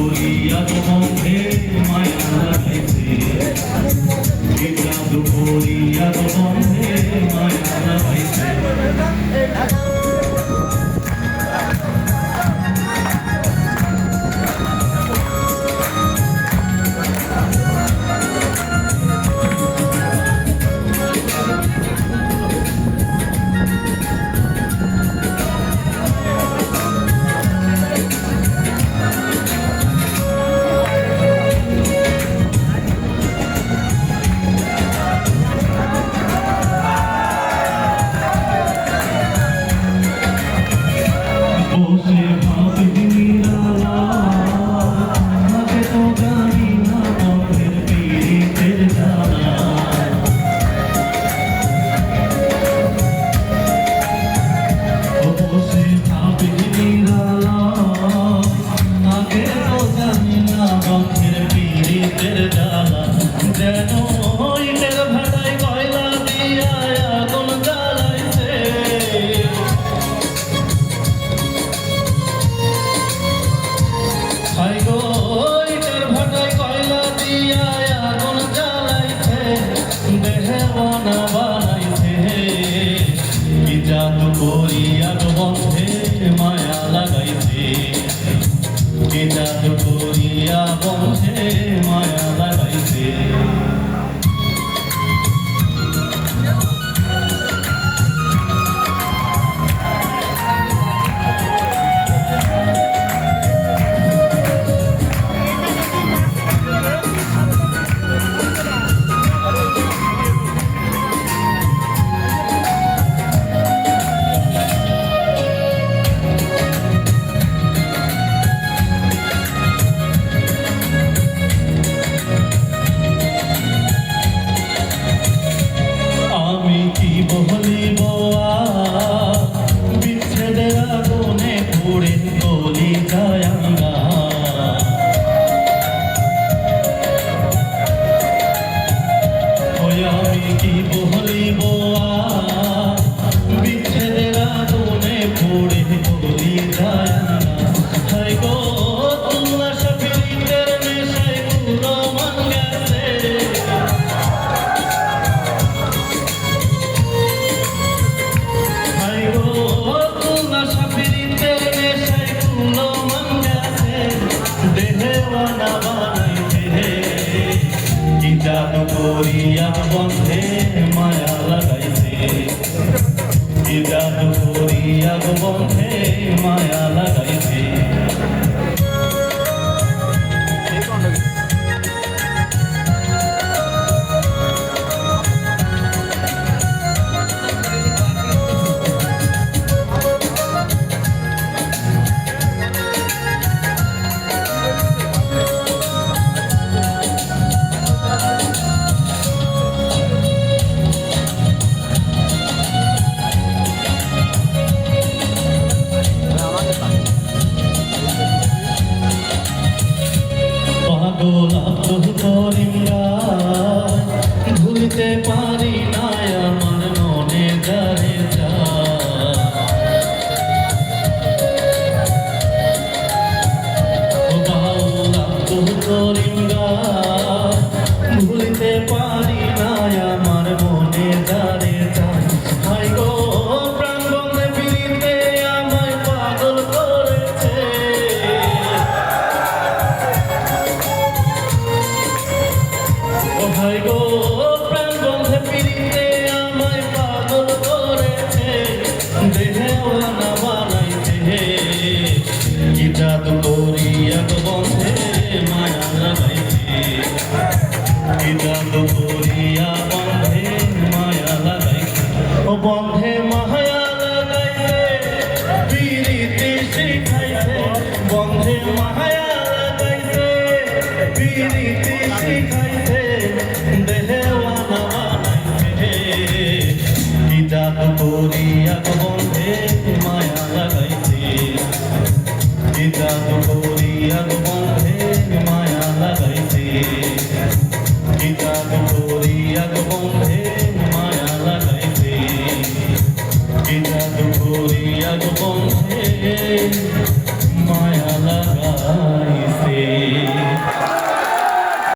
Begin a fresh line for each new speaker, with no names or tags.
করিয়া বন্ধে মায়া লাগাইছে কি জাদু করিয়া বন্ধে মায়া লাগাইছে জাদু করিয়া বন্ধে মায়া লাগাইছে কি জাদু করিয়া বন্ধে মায়া লাগাইছে জাদু করিয়া বন্ধে মায়া লাগাইছে কি জাদু করিয়া বন্ধে মায়া লাগাইছে ভুলতে পারি না আমার মনে যারে ভুলতে পারি না আমার মনে যারে হাই গো প্রাণ বন্ধে ফিরিতে আমায় পাগল করেছে হাই গো প্রাণ বন্ধে ফিরিতে আমায় পাগল করেছে দেহওয়ানা বানাইছে কি জাদু করিয়া বন্ধে মায়া লাগাইছে কি জাদু করিয়া বন্ধে মায়া লাগাইছে ও বন্ধে মায়া লাগাইছে পিরিতি শিখাইছে বন্ধে মায়া লাগাইছে পিরিতি শিখাইছে দেহওয়ানা বানাইছে কি জাদু করিয়া বন্ধে মায়া লাগাইছে কি জাদু করিয়া বন্ধে মায়া লাগাইছে কি জাদু করিয়া বন্ধে মায়া লাগাইছে কি জাদু করিয়া বন্ধে